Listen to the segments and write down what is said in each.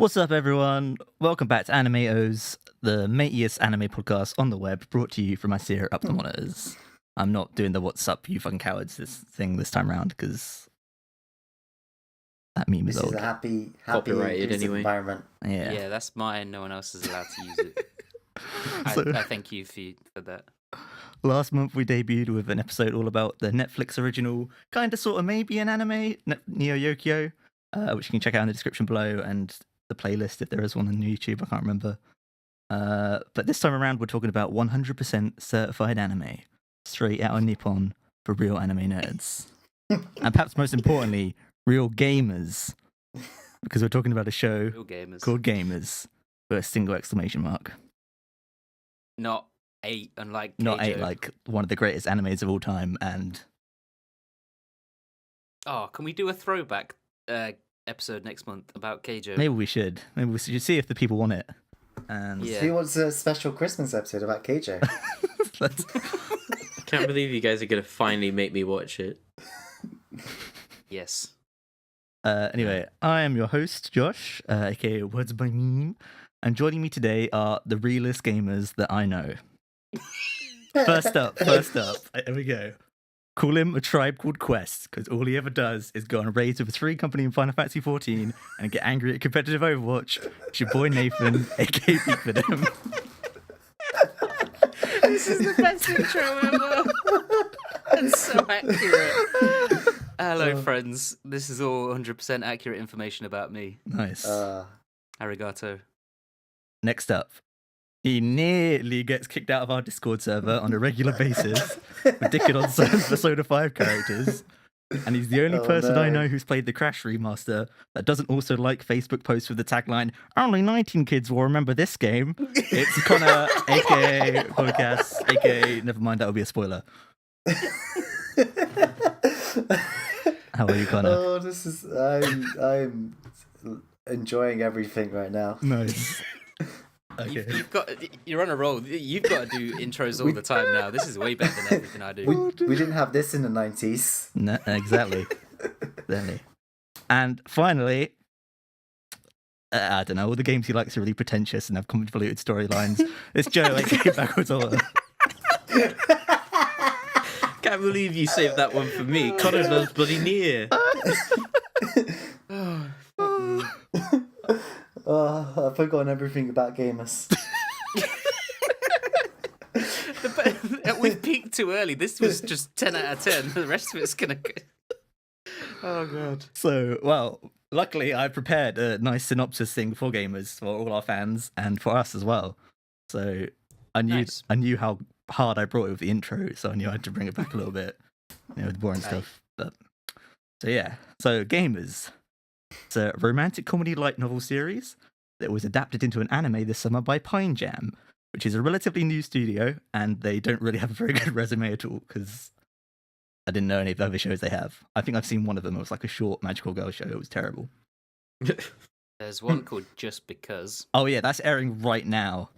What's up, everyone? Welcome back to ANIM8OS, the matiest anime podcast on the web, brought to you from my seer up the monitors. I'm not doing the "What's up, you fucking cowards" this time around because that meme is This old. is a happy Copyrighted inclusive anyway. environment. Yeah. that's mine. No one else is allowed to use it. So- I thank you for that. Last month we debuted with an episode all about the Netflix original, kind of, sort of, maybe an anime, Neo Yokio, which you can check out in the description below, and the playlist if there is one on YouTube. I can't remember. But this time around we're talking about 100% certified anime, straight out of Nippon for real anime nerds. And perhaps most importantly, real gamers. Because we're talking about a show Real gamers. called Gamers with a single exclamation mark. Not 8, unlike Not Keijo. 8, like one of the greatest animes of all time, and Oh, can we do a throwback episode next month about Keijo? maybe we should see if the people want it. And Yeah. Who wants a special Christmas episode about Keijo? let's- Can't believe you guys are gonna finally make me watch it. Yes. anyway, I am your host, Josh, aka Words by Meme, and joining me today are the realest gamers that I know. First up, here we go. Call him a tribe called Quest, because all he ever does is go on raids with a 3 company in Final Fantasy 14 and get angry at competitive Overwatch. It's your boy Nathan, aka Pique for them. This is the best intro ever. And so accurate. Hello, friends. This is all 100% accurate information about me. Nice. Arigato. Next up, he nearly gets kicked out of our Discord server on a regular basis with dicking on certain Persona 5 characters. And he's the only Oh, person I no. know who's played the Crash remaster that doesn't also like Facebook posts with the tagline, "Only 19 kids will remember this game." It's Connor, aka Podcast, aka, never mind, that'll be a spoiler. How are you, Connor? Oh, this is I'm enjoying everything right now. Nice. Okay. You're on a roll. You've got to do intros all the time now. This is way better than everything I do. We didn't have this in the 90s. No, exactly. Exactly. And finally, I don't know, all the games he likes are really pretentious and have convoluted storylines. It's Joe, aka Backwards Order. Can't believe you saved that one for me. Connor loves bloody Nier. Oh, I've forgotten everything about gamers. We've peaked too early. This was just 10 out of 10. The rest of it's gonna. Oh god. So, well, luckily I prepared a nice synopsis thing for gamers, for all our fans, and for us as well. So I knew how hard I brought it with the intro, so I knew I had to bring it back a little bit, with boring stuff. But so yeah, so Gamers. It's a romantic comedy light novel series that was adapted into an anime this summer by Pine Jam, which is a relatively new studio, and they don't really have a very good resume at all, because I didn't know any of the other shows they have. I think I've seen one of them. It was like a short magical girl show. It was terrible. There's one called Just Because. Oh yeah, that's airing right now.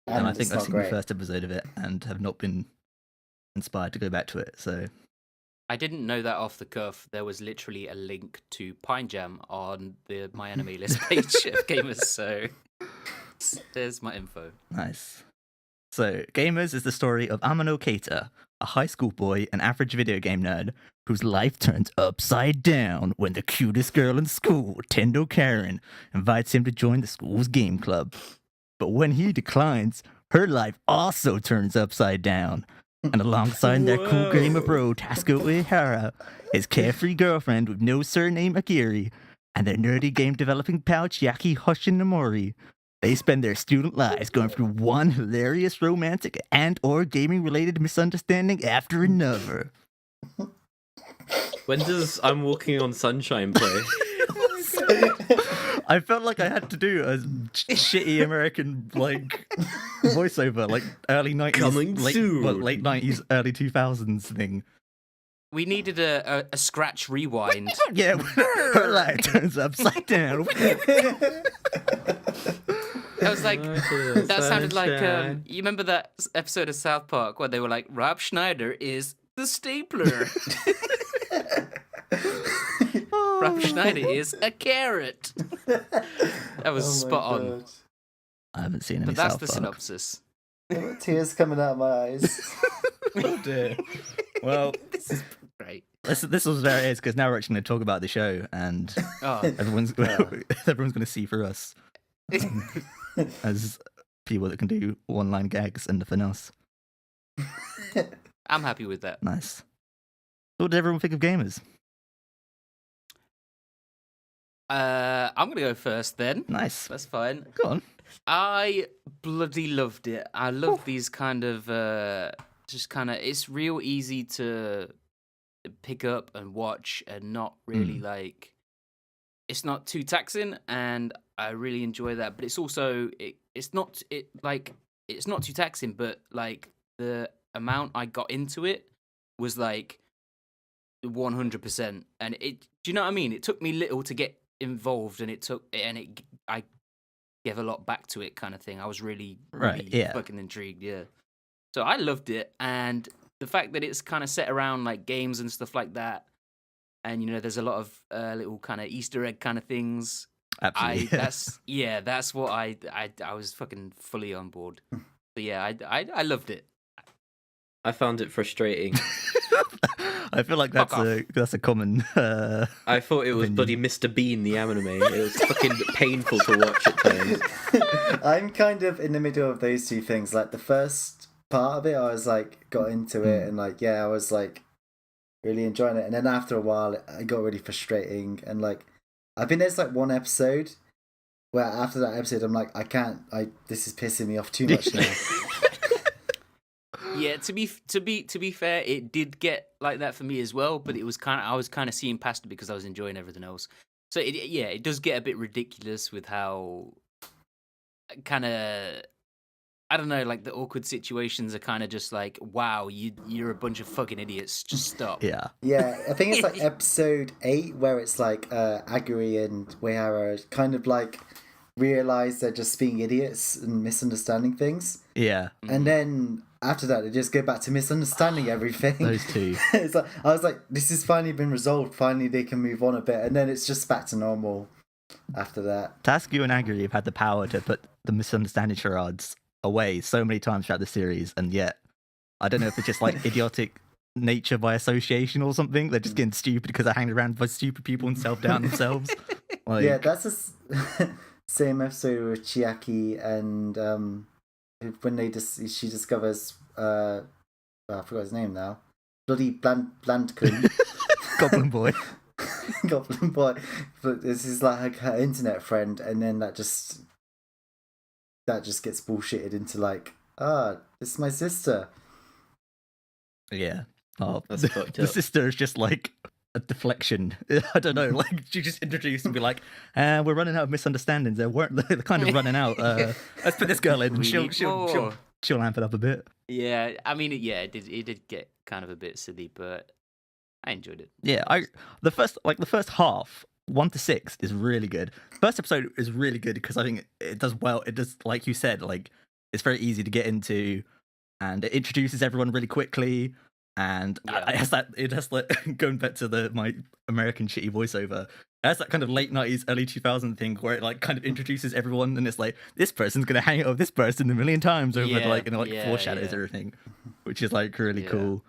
And I it's think I've not seen great. the first episode of it and have not been inspired to go back to it. So I didn't know that off the cuff. There was literally a link to Pine Jam on the My Anime List page of Gamers, so there's my info. nice. So Gamers is the story of Amano Keita, a high school boy and average video game nerd whose life turns upside down when the cutest girl in school, Tendo Karen, invites him to join the school's game club. But when he declines, her life also turns upside down. And alongside their cool gamer bro, Tasuko Uehara, his carefree girlfriend with no surname Akiri, and their nerdy game developing pal Chiaki Hoshinomori, they spend their student lives going through one hilarious romantic and or gaming related misunderstanding after another. When does I'm Walking on Sunshine play? I felt like I had to do a shitty American voiceover, like early 90s, Coming soon. late 90s, early 2000s thing. We needed a scratch rewind. Yeah, her life turns upside down. I was like, that sounded like, you remember that episode of South Park where they were like, Rob Schneider is the stapler. Rob Schneider is a carrot. That was spot on. God. I haven't seen any But that's South the Park. synopsis. I've got tears coming out of my eyes. Oh dear. Well, This is great. this was where it is, because now we're actually going to talk about the show, and Oh, everyone's everyone's going to see through us as people that can do one-line gags and nothing else. I'm happy with that. Nice. So what did everyone think of Gamers? I'm gonna go first then. Nice. That's fine. Go on. I bloody loved it. I love these kind of it's real easy to pick up and watch and not really like it's not too taxing, and I really enjoy that. But it's also it's not too taxing, but like the amount I got into it was like 100%, and do you know what I mean? It took me little to get involved, and I gave a lot back to it, kind of thing. I was really fucking intrigued, yeah. So I loved it, and the fact that it's kind of set around like games and stuff like that, and there's a lot of little kind of Easter egg kind of things. Absolutely. That's what I was fucking fully on board. So yeah, I loved it. I found it frustrating. I feel like that's a common. I thought it was bloody Mr. Bean, the anime. It was fucking painful to watch at times. I'm kind of in the middle of those two things. Like the first part of it, I was like got into it, and like I was like really enjoying it. And then after a while, it got really frustrating. And like I think there's like one episode where after that episode, I'm like, this is pissing me off too much now. Yeah, to be fair, it did get like that for me as well, but I was kind of seeing past it because I was enjoying everything else. So it does get a bit ridiculous with how kind of, I don't know, like the awkward situations are kind of just like, wow, you're a bunch of fucking idiots. Just stop. Yeah. Yeah, I think it's like episode 8 where it's like Aguri and Weihara kind of like realize they're just being idiots and misunderstanding things. Yeah. And then after that, they just go back to misunderstanding everything. Those two. It's like I was like, this has finally been resolved. Finally, they can move on a bit, and then it's just back to normal after that. Tasku and Aguri have had the power to put the misunderstanding charades away so many times throughout the series, and yet I don't know if it's just like idiotic nature by association or something. They're just getting stupid because they're hanging around by stupid people and self-down themselves. Like, Yeah, that's the same episode with Chiaki and when she discovers I forgot his name now. Bloody Blandkun. Goblin Boy. Goblin Boy. But this is like her internet friend, and then that just gets bullshitted into like, this is my sister. Yeah. Oh, That's fucked the up. sister is just like a deflection. I don't know. Like she just introduced and be like, "We're running out of misunderstandings. They're kind of running out. Let's put this girl in, and she'll amp it up a bit." Yeah, I mean, it did get kind of a bit silly, but I enjoyed it. Yeah, the first half, 1 to 6, is really good. First episode is really good because I think it does well. It does, like you said, like it's very easy to get into, and it introduces everyone really quickly. And it has like going back to my American shitty voiceover. It has that kind of late 90s, early 2000s thing where it like kind of introduces everyone, and it's like this person's gonna hang out with this person a million times over foreshadows everything, which is like really cool.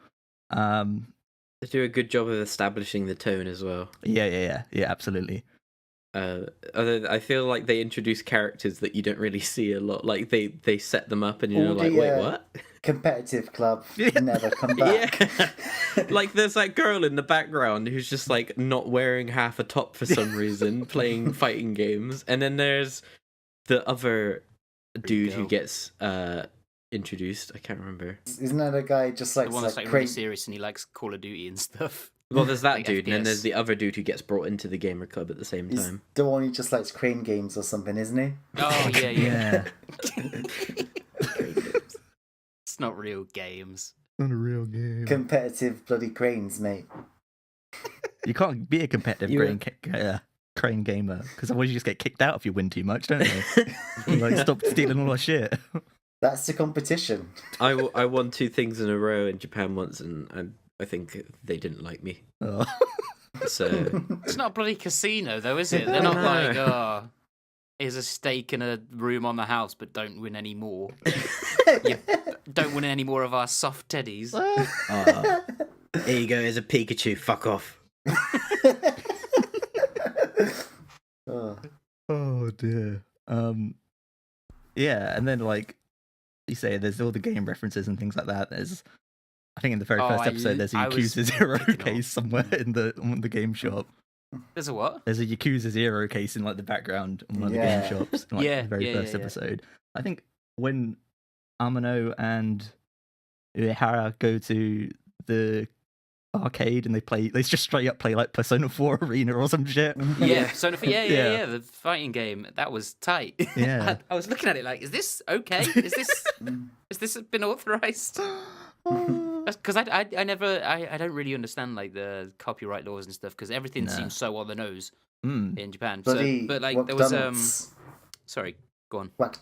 They do a good job of establishing the tone as well. Yeah, absolutely. Although I feel like they introduce characters that you don't really see a lot. Like they set them up, and you're like, wait, what? Competitive club never come back. Yeah. Like there's that girl in the background who's just like not wearing half a top for some reason, playing fighting games, and then there's the other dude who gets introduced. I can't remember. Isn't that a guy just like the one that's like really serious and he likes Call of Duty and stuff? Well, there's that like dude, FPS. and then there's the other dude who gets brought into the gamer club at the same He's time. the one who just likes crane games or something, isn't he? Oh yeah. Yeah. It's not real games. Not a real game. Competitive bloody cranes, mate. You can't be a competitive crane gamer because otherwise you just get kicked out if you win too much, don't you? Like stop stealing all our shit. That's the competition. I won 2 things in a row in Japan once, and I think they didn't like me. Oh. So It's not a bloody casino though, is it? They're not like, here's a stake and a room on the house, but don't win any more. You don't win any more of our soft teddies. Here you go, here's a Pikachu, fuck off. Oh dear. Yeah, and then like you say, there's all the game references and things like that. There's, I think in the very first episode, there's a Yakuza Zero case somewhere in the game shop. There's a what? There's a Yakuza Zero case in like the background in one of the game shops in like the very first episode. I think when Amano and Uehara go to the arcade and they just straight up play like Persona 4 Arena or some shit. Yeah, Persona 4, yeah, the fighting game. That was tight. Yeah. I was looking at it like, is this okay? Is this been authorized? Because I don't really understand like the copyright laws and stuff, because everything seems so on the nose in Japan. Bloody but like there was sorry, go on. Whack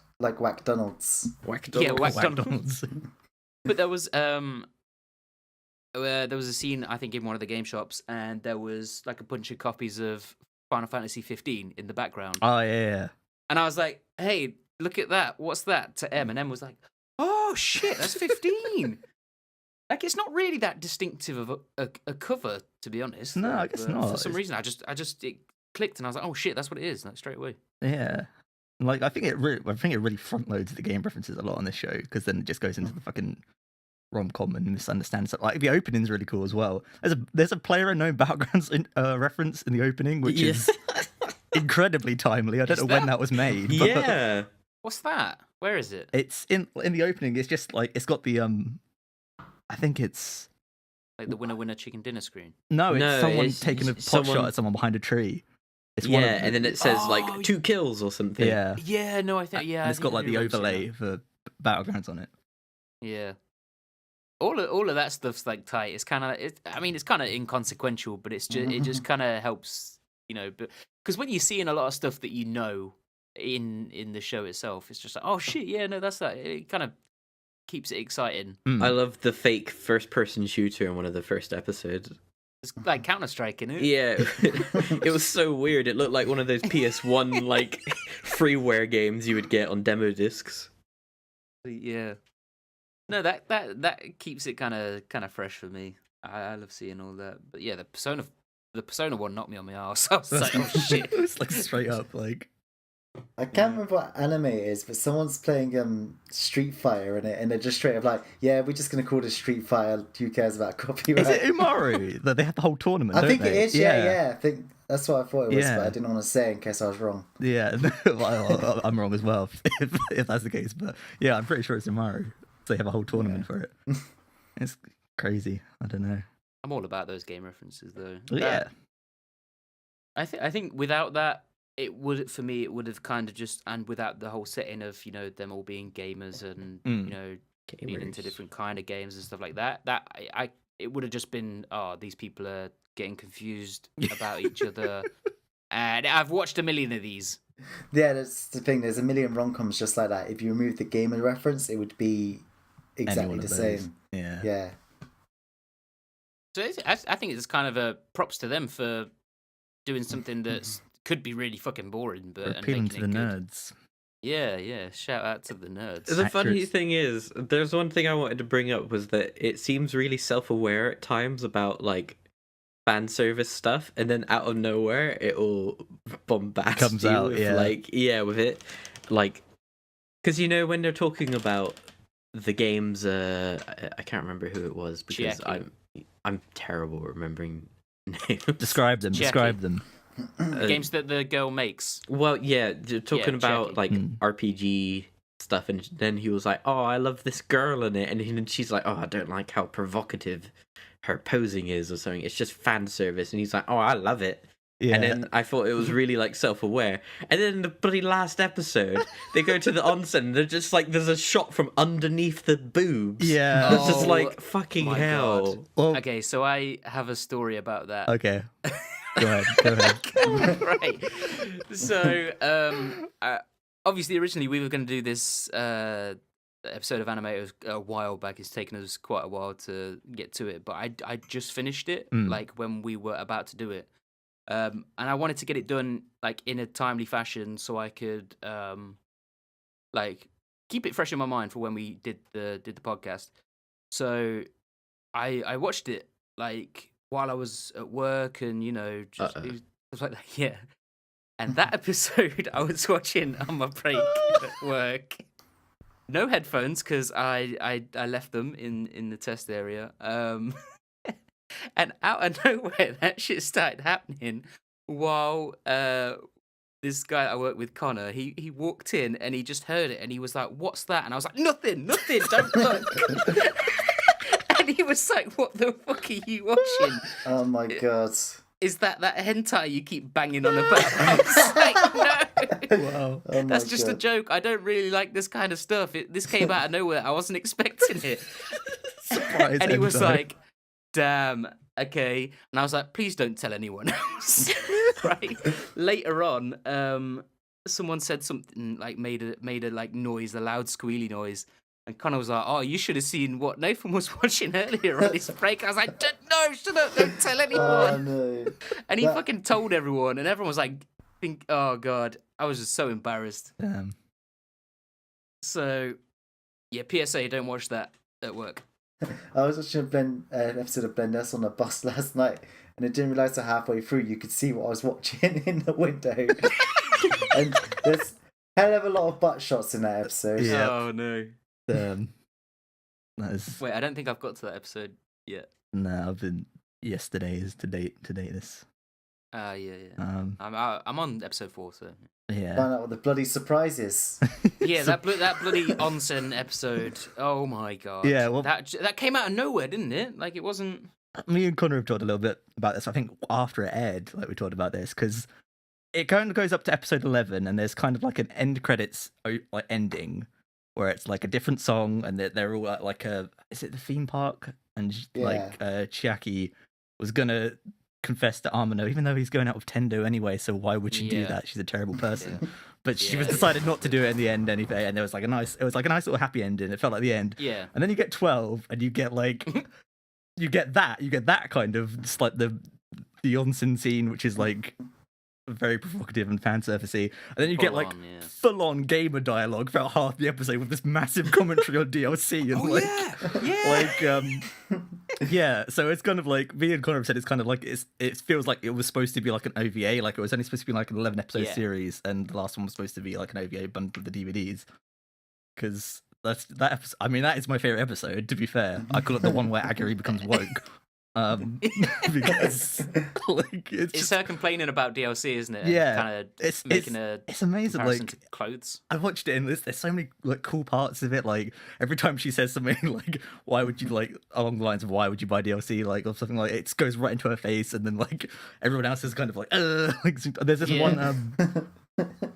Donalds. Yeah, Whack Donalds. But there was a scene, I think, in one of the game shops, and there was like a bunch of copies of Final Fantasy 15 in the background. Oh yeah. And I was like, "Hey, look at that! What's that?" To M, and M was like, "Oh shit, that's 15." Like, it's not really that distinctive of a cover, to be honest. No, I guess not. For some reason, it clicked, and I was like, "Oh shit, that's what it is!" Like straight away. Yeah. Like I think it really front loads the game references a lot on this show, because then it just goes into the fucking rom-com and misunderstandings. Like the opening's really cool as well. There's a player-unknown backgrounds reference in the opening, which is incredibly timely. I don't know when that was made. But Yeah. What's that? Where is it? it's in the opening. It's just like it's got the I think it's Like the winner chicken dinner screen. no, it's someone it's taking a pot someone- shot at someone behind a tree. It's Yeah, one of and then it says like 2 kills or something. yeah, Yeah, no, I think and I it's got think like I the remember seeing overlay for battlegrounds on it. that. Yeah. All of that stuff's like tight. It's kind of, it's kind of inconsequential, but it just kind of helps, But because when you're seeing a lot of stuff that in the show itself, it's just like, oh shit, yeah, no, that's that. It kind of keeps it exciting. Mm. I love the fake first-person shooter in one of the first episodes. It's like Counter-Strike, isn't it? Yeah, it was so weird. It looked like one of those PS1 like freeware games you would get on demo discs. Yeah. No, that keeps it kind of fresh for me. I love seeing all that. But yeah, the Persona one knocked me on my arse. I was like, oh shit. It's like straight up like. I can't remember what anime it is, but someone's playing Street Fighter in it, and they're just straight up like, yeah, we're just gonna call this Street Fighter. Who cares about copyright? Is it Umaru that they have the whole tournament? I think don't it they? is. Yeah. I think that's what I thought it was, Yeah. but I didn't want to say in case I was wrong. Yeah, well, I'm wrong as well if that's the case. But yeah, I'm pretty sure it's Umaru. They have a whole tournament for it. It's crazy. I don't know. I'm all about those game references, though. Yeah. I think without that, it would have kind of just, and without the whole setting of them all being gamers and being into different kind of games and stuff like that, it would have just been, oh, these people are getting confused about each other, and I've watched a million of these. Yeah, that's the thing. There's a million rom-coms just like that. If you remove the gamer reference, it would be exactly the same. Yeah. Yeah. So I think it's kind of a props to them for doing something that could be really fucking boring, but We're and appealing making to the it good. nerds. Yeah. Shout out to the nerds. The funny Actors. thing is, there's one thing I wanted to bring up was that it seems really self-aware at times about like fan service stuff, and then out of nowhere it'll bombast Comes you out, with yeah. with it, like, because when they're talking about the games, I can't remember who it was because Chiaki. I'm terrible at remembering names. Describe them. Chiaki. Describe them. Games that the girl makes. Well, yeah, they're talking about Chiaki. like RPG stuff, and then he was like, "Oh, I love this girl in it," and then she's like, "Oh, I don't like how provocative her posing is," or something. It's just fan service, and he's like, "Oh, I love it." Yeah. And then I thought it was really like self-aware. And then the bloody last episode, they go to the onsen, and they're just like, there's a shot from underneath the boobs. Yeah. It's just Oh, like, fucking my hell. God. Well, Okay, so I have a story about that. okay. Go ahead. Right. So, obviously, originally we were going to do this episode of Anime8OS a while back. It's taken us quite a while to get to it, but I just finished it, like when we were about to do it. And I wanted to get it done like in a timely fashion so I could like keep it fresh in my mind for when we did the podcast. So I watched it like while I was at work, and just it was like that, yeah. And that episode I was watching on my break at work. No headphones because I left them in the test area. And out of nowhere, that shit started happening while this guy I work with, Connor, he walked in and he just heard it and he was like, "What's that?" And I was like, "Nothing, don't look." And he was like, "What the fuck are you watching?" Oh my god. Is that hentai you keep banging on about? I was like, no. Wow. Oh my That's just a God. joke. I don't really like this kind of stuff. This came out of nowhere. I wasn't expecting it. Surprise And he was hentai. like, "Damn, okay." And I was like, "Please don't tell anyone else." Right. Later on, someone said something like made a like noise, a loud squealy noise. And Connor was like, "Oh, you should have seen what Nathan was watching earlier on this break." I was like, "No, shut up, don't tell anyone." Oh no. And he That- fucking told everyone, and everyone was like, "Oh god," I was just so embarrassed. Damn. So, yeah, PSA, don't watch that at work. I was watching an episode of Blenders on a bus last night, and I didn't realise that halfway through you could see what I was watching in the window. And there's hell of a lot of butt shots in that episode. Yeah. Oh no. That is Wait, I don't think I've got to that episode yet. no. I've been yesterday is to date this. Yeah. I'm on episode 4, so Yeah. Find out what the bloody surprise is. yeah, that bloody onsen episode. Oh my god. Yeah, well- that came out of nowhere, didn't it? Like it wasn't. Me and Connor have talked a little bit about this. I think after it aired, like we talked about this because it kind of goes up to episode 11, and there's kind of like an end credits like ending where it's like a different song, and they're all at like is it the theme park? And like Chiaki was gonna confess to Amano, even though he's going out with Tendo anyway. So why would she do Yeah. that? She's a terrible person. Yeah. But she Yeah. was decided not to do it in the end anyway. And there was like a nice little happy ending. It felt like the end. Yeah. And then you get 12, and you get like, you get that kind of just like the onsen scene, which is like very provocative and fan surfacey. And then you get like yeah. full on gamer dialogue throughout half the episode with this massive commentary on DLC and yeah. So it's kind of like me and Connor have said it's kind of like it feels like it was supposed to be like an OVA, like it was only supposed to be like an 11 episode Yeah. series, and the last one was supposed to be like an OVA bundle with the DVDs. Because that episode, I mean, that is my favorite episode. To be fair, I call it the one where Aguri becomes woke. Because like it's It's just, her complaining about DLC, isn't it? Yeah, Kind of it's making a it's amazing. comparison Like to clothes. I watched it, and there's so many like cool parts of it. Like every time she says something like, "Why would you like?" along the lines of "Why would you buy DLC?" like or something like it goes right into her face, and then like everyone else is kind of like, like there's this Yeah. one.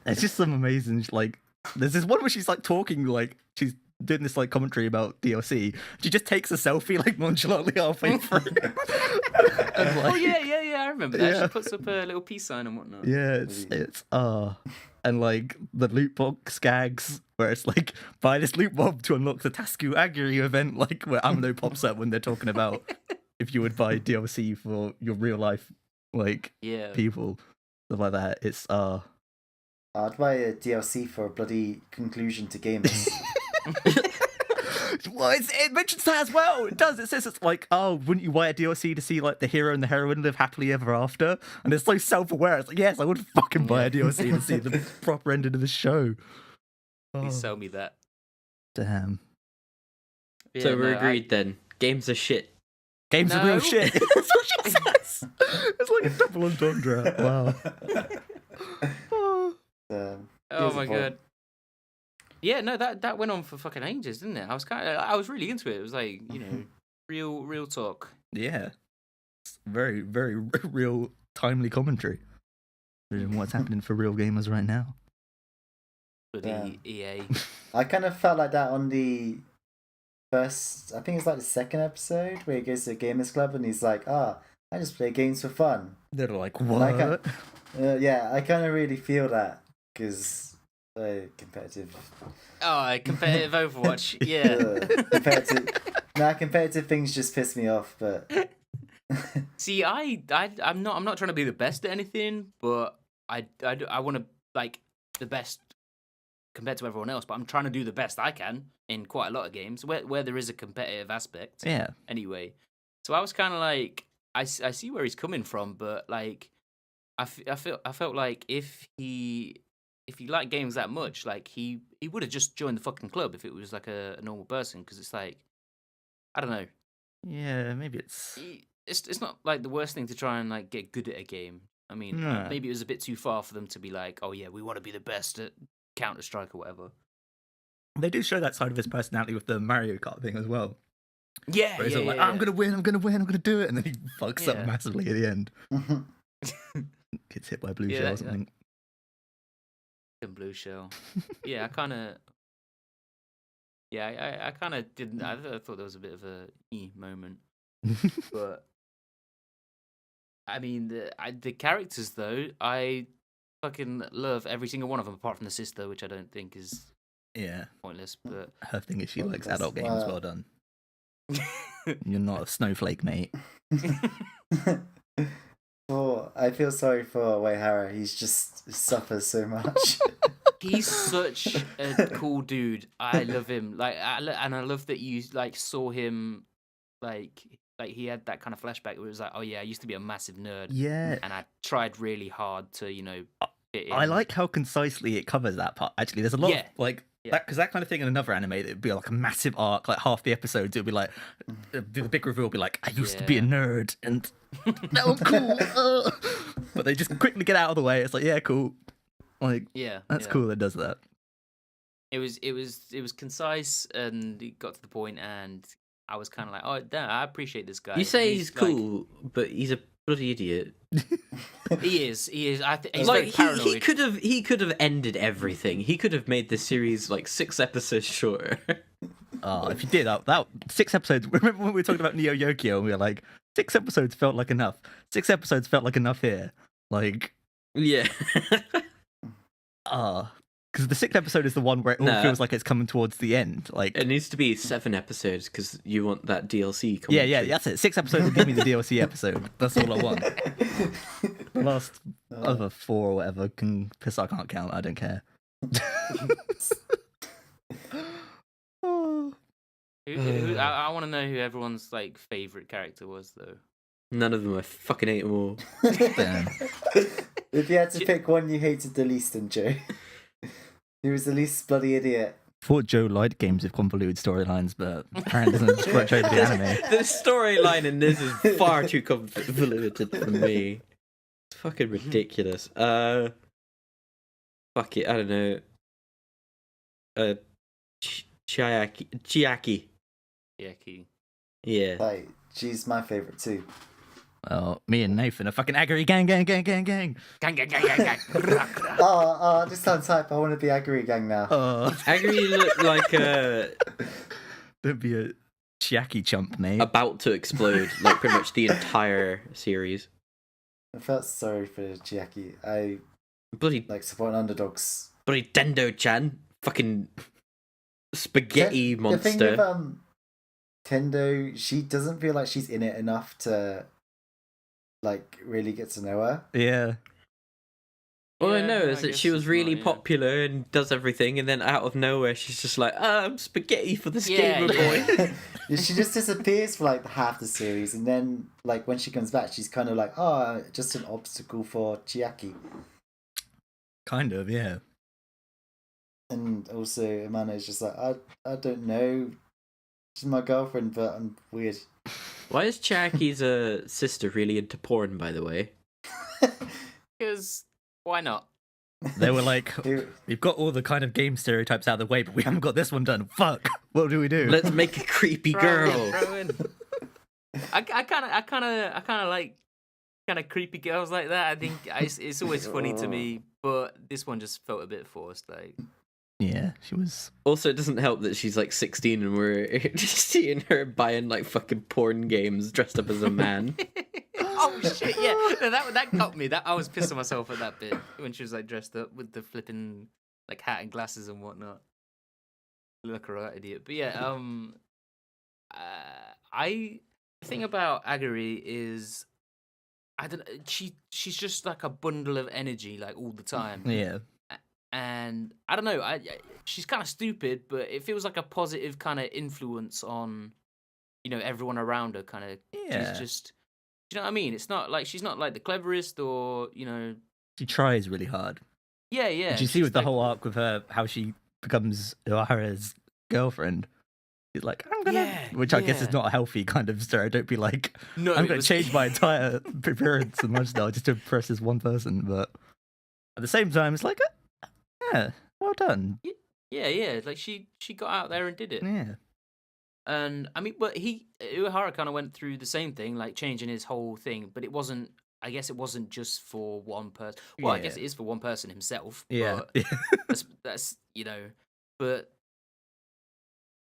It's just some amazing like. There's this one where she's like talking like she's doing this like commentary about DLC. She just takes a selfie like nonchalantly halfway through. And, Oh like, yeah, I remember that. Yeah. She puts up a little peace sign and whatnot. Yeah, it's and like the loot box gags where it's like buy this loot bob to unlock the Tasku Aguri event, like where Amano pops up when they're talking about if you would buy DLC for your real life like Yeah. people, stuff like that. It's I'd buy a DLC for a bloody conclusion to gamers. well, it mentions that as well. It does. It says it's like, oh, wouldn't you buy a DLC to see like the hero and the heroine live happily ever after? And it's so self-aware. It's like, yes, I would fucking buy a DLC to see the proper ending of the show. Please Oh, sell me that. damn. So Yeah, we're no, agreed then. Games are shit. Games are No. real shit. That's what she says. It's like a double entendre. Wow. Oh. Um, Oh here's my a point. god. Yeah, no, that went on for fucking ages, didn't it? I was really into it. It was like, real talk. Yeah. It's very, very real, timely commentary. On what's happening for real gamers right now. For the EA. I kind of felt like that on the first, I think it's like the second episode where he goes to a gamers club and he's like, I just play games for fun. They're like, I what? can't- Yeah, I kind of really feel that because competitive. Oh, competitive Overwatch. Yeah. Competitive things just piss me off, but See, I'm not trying to be the best at anything, but I want to like the best compared to everyone else. But I'm trying to do the best I can in quite a lot of games where there is a competitive aspect. Yeah. Anyway, so I was kind of like, I see where he's coming from, but like, I felt like if he liked games that much, like he would have just joined the fucking club if it was like a normal person, because it's like, I don't know. Yeah, maybe it's... It's not like the worst thing to try and like get good at a game. I mean, No. maybe it was a bit too far for them to be like, oh yeah, we want to be the best at Counter-Strike or whatever. They do show that side of his personality with the Mario Kart thing as well. Yeah, Where he's yeah, all like, yeah, I'm gonna win, I'm gonna do it, and then he fucks up Yeah. massively at the end. Gets hit by a blue Yeah, shell or that- something. Blue shell. Yeah, I kind of. Yeah, I kind of didn't. I thought there was a bit of a moment, but I mean, the characters though, I fucking love every single one of them, apart from the sister, which I don't think is Yeah. pointless. But Her thing is she Well, likes that's- adult games. well- Well done. You're not a snowflake, mate. I feel sorry for Waihara. He's just suffers so much. He's such a cool dude. I love him. Like, and I love that you like saw him, like he had that kind of flashback where it was like, oh yeah, I used to be a massive nerd, Yeah. and I tried really hard to, fit in. I like how concisely it covers that part. Actually, there's a lot Yeah. of, like, Yeah. that, because that kind of thing in another anime, it would be like a massive arc, like half the episodes, it would be like, the big reveal would be like, I used to be a Yeah. nerd, and now I'm cool. But they just quickly get out of the way. It's like, yeah, cool. Like, Yeah, that's yeah. cool that does that. It was concise and it got to the point, and I was kind of like, oh damn, I appreciate this guy. You say he's like- cool, but he's a bloody idiot. He is. I think he's Like very paranoid. he could have ended everything. He could have made this series like 6 episodes shorter. Oh, if you did that 6 episodes. Remember when we were talking about Neo Yokio and we were like, 6 episodes felt like enough. 6 episodes felt like enough here. Like, Yeah. because the 6th episode is the one where it all No. feels like it's coming towards the end. Like, It needs to be 7 episodes because you want that DLC coming. yeah, that's it. 6 episodes will give me the DLC episode. That's all I want. The last other 4 or whatever can piss. I can't count. I don't care. Oh. I want to know who everyone's like favorite character was though. None of them. I fucking hate them all. Damn. If you had to pick one you hated the least, then Joe, who was the least bloody idiot? Thought Joe liked games with convoluted storylines, but apparently doesn't scratch over the anime. The storyline in this is far too convoluted for me. It's fucking ridiculous. Fuck it. I don't know. Chiaki. Yeah, key. Yeah. Like, she's my favourite too. Well, me and Nathan are fucking Agri gang. Gang, gang, gang, gang. This sounds hype. I want to be Aguri Gang now. Agri looked like Don't be a Chiaki chump, mate. about to explode, like pretty much the entire series. I felt sorry for Chiaki. I Bloody like supporting underdogs. Tendo-chan. Fucking spaghetti The monster. thing with Tendo, she doesn't feel like she's in it enough to like really get to know her. Yeah. All I Yeah, know I is that guess she was it's really not, yeah. popular and does everything, and then out of nowhere she's just like, I'm spaghetti for this Yeah, gamer yeah. boy. She just disappears for like half the series, and then like when she comes back, she's kind of like, just an obstacle for Chiaki. Kind of, yeah. And also, Amana is just like, I don't know. She's my girlfriend, but I'm weird. Why is Chiaki's sister really into porn, by the way? Because why not? They were like, Who- we've got all the kind of game stereotypes out of the way, but we haven't got this one done. Fuck. What do we do? Let's make a creepy Throw girl. in. I kind of like kind of creepy girls like that. I think it's always funny to me, but this one just felt a bit forced. Like, Yeah, she was. Also, it doesn't help that she's like 16 and we're just seeing her buying like fucking porn games dressed up as a man. oh shit, yeah, no, that got me. That I was pissing myself at that bit when she was like dressed up with the flipping like hat and glasses and whatnot. Look like a right idiot. But yeah, the The thing about Agari is, I don't. She's just like a bundle of energy, like all the time. Yeah. And I don't know. She's kind of stupid, but it feels like a positive kind of influence on, everyone around her. Kind of. Yeah. She's just. Do you know what I mean? It's not like she's not like the cleverest or She tries really hard. Yeah. Did you see with the whole arc with her how she becomes O'Hara's girlfriend? She's like, I'm gonna, which I guess is not a healthy kind of story. Don't be like, No, I'm gonna change my entire appearance and lifestyle just to impress this one person. But at the same time, it's like, yeah, well done. Yeah. Like she got out there and did it. Yeah. And I mean, but Uehara kind of went through the same thing, like changing his whole thing. But I guess it wasn't just for one person. Well, I guess it is for one person himself. Yeah. But that's but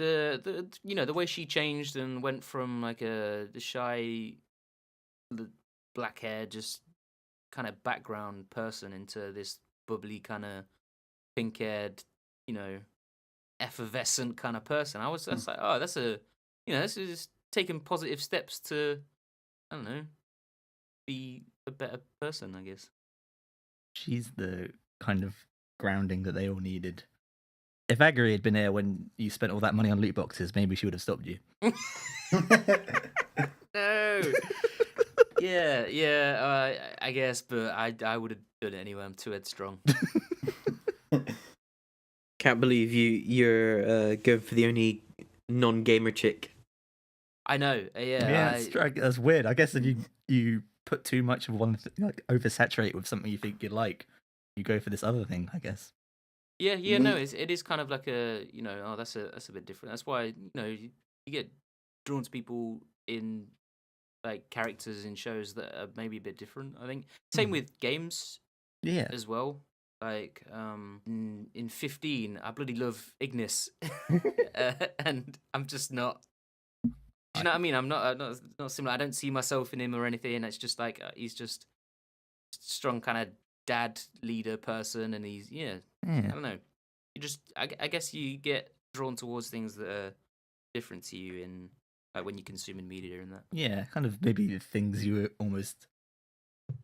the way she changed and went from like the shy black hair, just kind of background person into this bubbly kind of pink haired, effervescent kind of person. That's like, oh, that's this is taking positive steps to, I don't know, be a better person, I guess. She's the kind of grounding that they all needed. If Agari had been here when you spent all that money on loot boxes, maybe she would have stopped you. No. Yeah. I guess, but I would have done it anyway. I'm too headstrong. Can't believe you're going for the only non-gamer chick. I know. Yeah, that's weird. I guess if you put too much of one, like oversaturate with something you think you like, you go for this other thing, I guess. Yeah. No, it is kind of like a that's a bit different. That's why you get drawn to people in like characters in shows that are maybe a bit different. I think same with games. Yeah. As well. Like in 15, I bloody love Ignis, and I'm just not. Do you know what I mean? I'm not similar. I don't see myself in him or anything. It's just like he's just strong kind of dad leader person, and he's I don't know. You just I guess you get drawn towards things that are different to you in like when you're consuming media and that. Yeah, kind of maybe the things you almost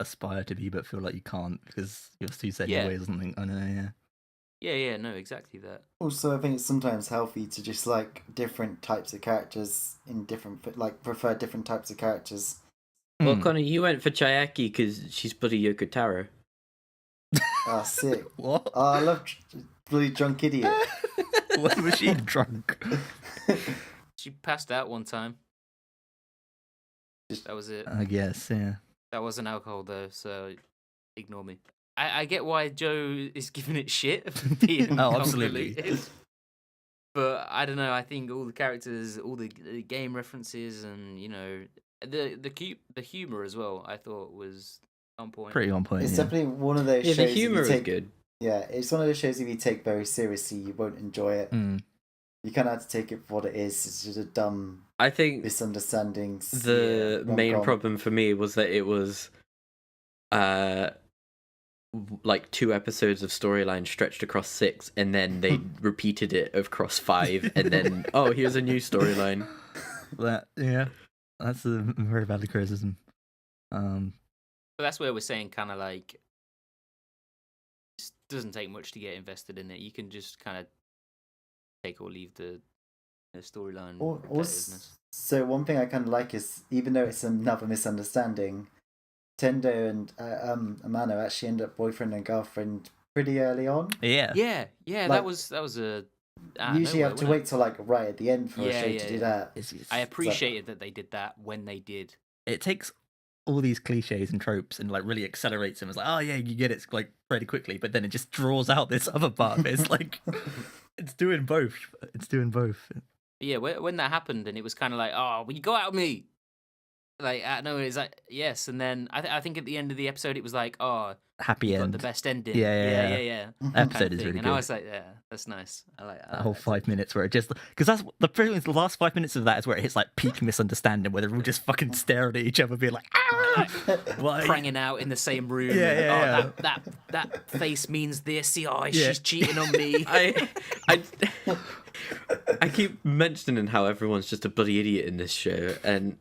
aspire to be but feel like you can't because you're too set in your ways or something. I know, Yeah, no, exactly that. Also, I think it's sometimes healthy to just like different types of characters in different, like prefer different types of characters. Well, Connor, you went for Chiaki because she's bloody Yoko Taro. Ah, sick. What? Oh, I love bloody drunk idiot. When was she drunk? She passed out one time. That was it. I guess, yeah. That wasn't alcohol though, so ignore me. I get why Joe is giving it shit for being absolutely. convoluted. But I don't know. I think all the characters, all the game references, and the humor as well, I thought was on point. Pretty on point. It's definitely one of those shows. The humor is good. Yeah, it's one of those shows if you take very seriously, you won't enjoy it. You kind of have to take it for what it is. It's just a dumb. I think misunderstandings. The main problem for me was that it was, like 2 episodes of storyline stretched across 6, and then they repeated it across 5, and then here's a new storyline. That's a very valid criticism. But that's where we're saying kind of like it doesn't take much to get invested in it. You can just kind of take or leave the storyline. So one thing I kind of like is, even though it's another misunderstanding, Tendo and Amano actually end up boyfriend and girlfriend pretty early on. Yeah. Like, that was a. Usually you have to wait till like right at the end for a show to do that. I appreciated that they did that when they did. It takes all these cliches and tropes and like really accelerates them. It's like, oh yeah, you get it like pretty quickly, but then it just draws out this other part. It's like it's doing both. Yeah, when that happened and it was kind of like, oh, well, you got out of me. Like, no, it's like, yes. And then I think at the end of the episode, it was like, oh, happy end. Got the best ending. Yeah. Episode is really good. And I was like, yeah, that's nice. I like that whole 5 minutes where it just, because that's the last 5 minutes of that is where it hits like peak misunderstanding, where they're all just fucking staring at each other, being like, ah, pranging out in in room. Yeah. That face means this. She's cheating on me. I keep mentioning how everyone's just a bloody idiot in this show, and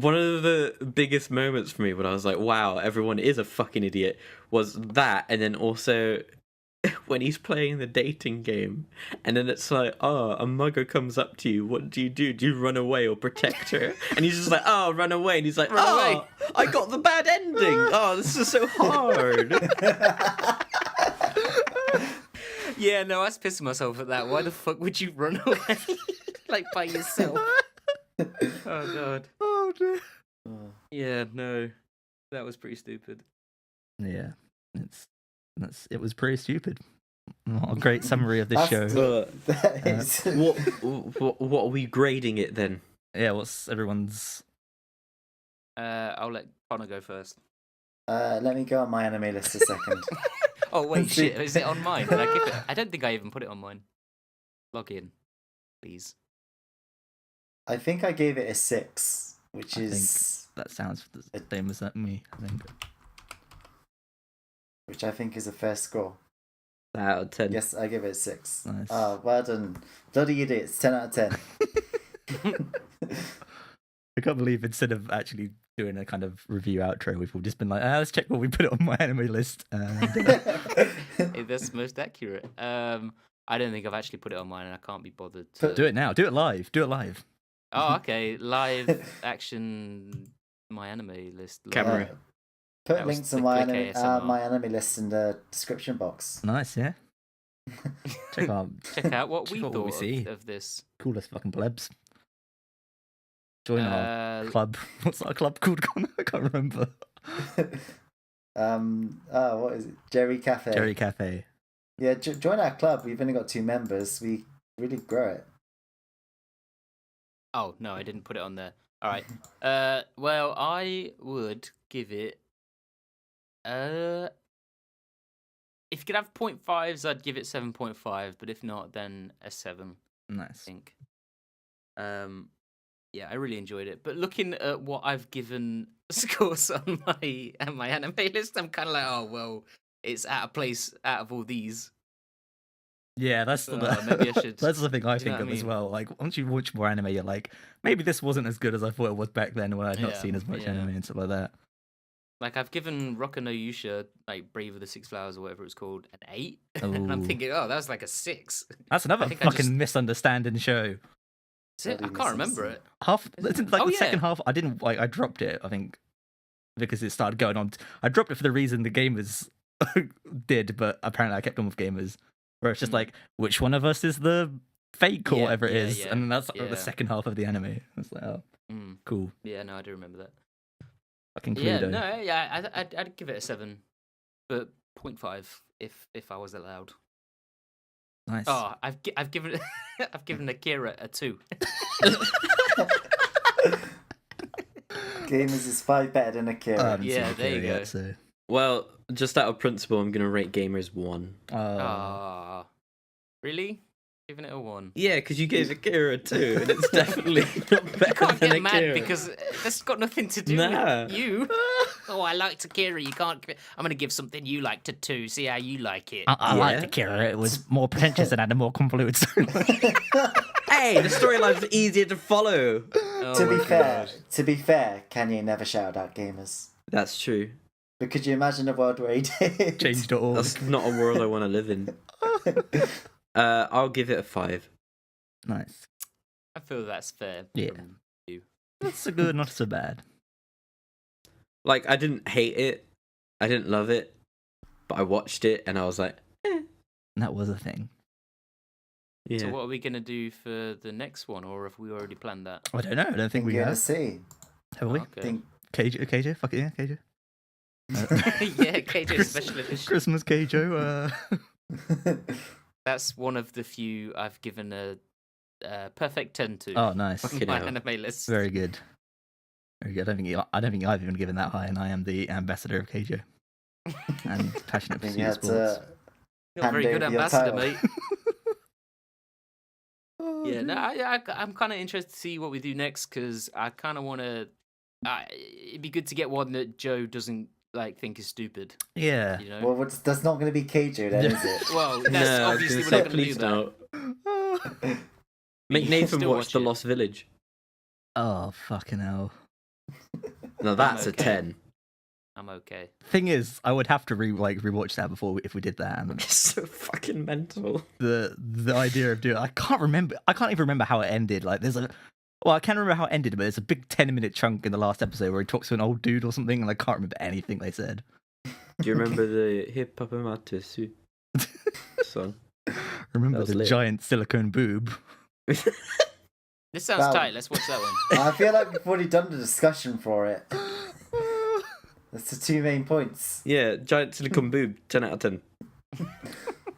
one of the biggest moments for me when I was like, wow, everyone is a fucking idiot, was that, and then also when he's playing the dating game, and then it's like, oh, a mugger comes up to you, what do you do? Do you run away or protect her? And he's just like, oh, run away. And he's like, Run away. I got the bad ending. Oh, this is so hard. Yeah, no, I was pissing myself at that. Why the fuck would you run away? Like, by yourself? Oh, God. Oh, dear. Yeah, no. That was pretty stupid. Yeah, it was pretty stupid. What a great summary of this show. That is... What are we grading it then? Yeah, what's everyone's... I'll let Connor go first. Let me go on my anime list a second. Oh, wait, shit. Is it on mine? Did I give it? I don't think I even put it on mine. Log in, please. I think I gave it a 6, which is... That sounds the same as me, I think. Which I think is a fair score. Out of 10. Yes, I give it a 6. Nice. Oh, well done. Bloody idiots, 10 out of 10. I can't believe instead of actually doing a kind of review outro, we've all just been like, let's check what we put on my anime list. And... Hey, that's most accurate. I don't think I've actually put it on mine, and I can't be bothered to... Do it now. Do it live. Do it live. Oh, okay. Live action, my anime list. Camera. Put That was links the on my click ASMR. my anime list in the description box. Nice, yeah. Check out what we check out thought what we see. of this. Coolest fucking plebs. Join our club. What's our club called, Connor? I can't remember. What is it? Jerry Cafe. Jerry Cafe. Yeah, join our club. We've only got 2 members. We really grow it. Oh, no, I didn't put it on there. All right. Well, I would give it... if you could have 0.5s, I'd give it 7.5, but if not, then a 7, I Nice. think. Yeah, I really enjoyed it. But looking at what I've given scores on my anime list, I'm kind of like, oh, well, it's out of place out of all these. Yeah, that's maybe I should- that's the thing I do you know think what of I as mean? well. Like once you watch more anime, you're like, maybe this wasn't as good as I thought it was back then when I'd not Yeah, seen as much yeah. anime and stuff like that. Like, I've given Rock no Yusha, like, Brave of the Six Flowers or whatever it's called, an 8. And I'm Ooh. thinking, oh, that was like a 6. That's another think I fucking just- misunderstanding show. Is it? I Bloody can't remember it. Half Is it? like Oh, the yeah. second half, I didn't like. I dropped it. I think because it started going on. I dropped it for the reason the gamers did, but apparently I kept on with gamers. Where it's just like, which one of us is the fake or Yeah, whatever it yeah, is, yeah, and that's like, yeah. the second half of the anime. It's like, oh, Mm. cool, Yeah, no, I do remember that. fucking Yeah, Cluedo. no, yeah, I'd give it a 7, but 0.5 if I was allowed. Nice. Oh, I've given I've given Akira a 2. Gamers is 5 better than Akira. I haven't seen yeah, there you Akira yet, go. so. Well, just out of principle, I'm going to rate Gamers 1. Ah, really? Giving it a 1. Yeah, because you gave Akira a 2, and it's definitely not I better can't than get mad Akira. because that's got nothing to do Nah. with you. Oh, I liked Akira. You can't. I'm gonna give something you liked a 2. See how you like it. I Yeah. liked Akira. It was more pretentious and had a more convoluted storyline. Hey, the storylines are easier to follow. Oh to be my fair, God. Kanye never shouted out gamers. That's true. But could you imagine a world where he did? Change.org. That's not a world I want to live in. I'll give it a 5. Nice. I feel that's fair. Yeah. From you. Not so good, not so bad. Like, I didn't hate it. I didn't love it. But I watched it, and I was like, That was a thing. yeah. So what are we gonna do for the next one, or have we already planned that? I don't know. I don't think we You're gonna have. see. Have we? Okay. Think KJ? Fuck it, yeah, KJ. Yeah, KJ special edition. Christmas KJ. That's one of the few I've given a perfect 10 to. Oh, nice. Fucking my hell. anime list. Very good. Very good. I don't think I've even given that high, and I am the ambassador of KJ and passionate think pursuit you of had sports. to You're a very hand good over your ambassador, title. mate. Yeah, no, I'm kind of interested to see what we do next because I kind of want to. It'd be good to get one that Joe doesn't like think is stupid. Yeah. You know. Well, that's not going to be Keiju then, is it? Well, that's No, I was obviously gonna we're say, not going to do please that. don't. Make You Nathan still watch watch The it. Lost Village. Oh, fucking hell. No, that's a okay. 10. I'm okay. Thing is, I would have to rewatch that before if we did that. And It's so fucking mental. the idea of doing, I can't even remember how it ended. Like I can't remember how it ended, but there's a big 10-minute chunk in the last episode where he talks to an old dude or something, and I can't remember anything they said. Do you remember the Hip Hop Amatu song? Remember That was the lit. giant silicone boob? This sounds That- tight. Let's watch that one. I feel like we've already done the discussion for it. That's the 2 main points. Yeah, giant silicone boob, 10 out of 10.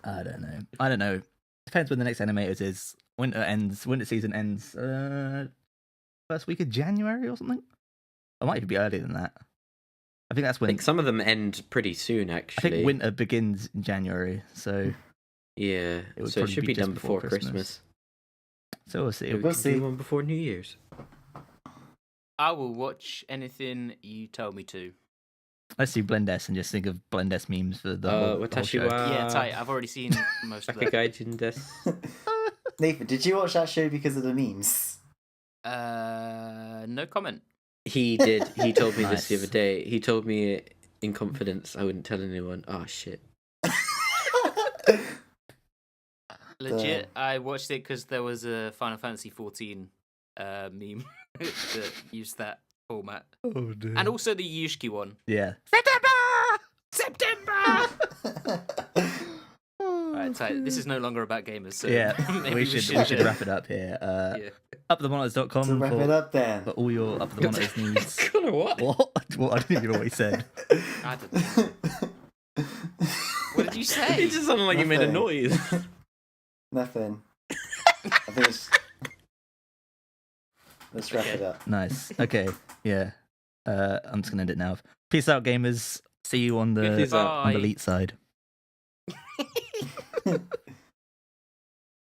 I don't know. Depends when the next animators is. Winter season ends first week of January or something. It might even be earlier than that. I think that's I when think some of them end pretty soon, I actually. think winter begins in January, so Yeah, would so it probably should be be just done before before Christmas. Christmas. we'll see. We We'll can see. do one before New Year's. I will watch anything you tell me to. Let's see Blendes and just think of Blendes memes for the whole Watashi show. wa Yeah, tight. I've already seen most of that. Gaijin desu. Nathan, did you watch that show because of the memes? No comment. He did. He told me this the Nice. other day. He told me in confidence I wouldn't tell anyone. Oh, shit. Legit, I watched it because there was a Final Fantasy 14 meme that used that format, Oh, dude. and also the Yushki one. Yeah. September. Alright, tight. This is no longer about gamers, so Yeah, maybe we should wrap it up here. Yeah. Upthemonitors.com So wrap it up then. for all your Up the Monitors needs. Connor, what? What? Well, I didn't even know what he said. I don't know. What did you It say? just sounded like you made a Nothing. noise. Nothing. I think let's wrap it up. Nice. Okay. Yeah. I'm just gonna end it now. Peace out, gamers. See you on Peace the out. on the Bye. elite side.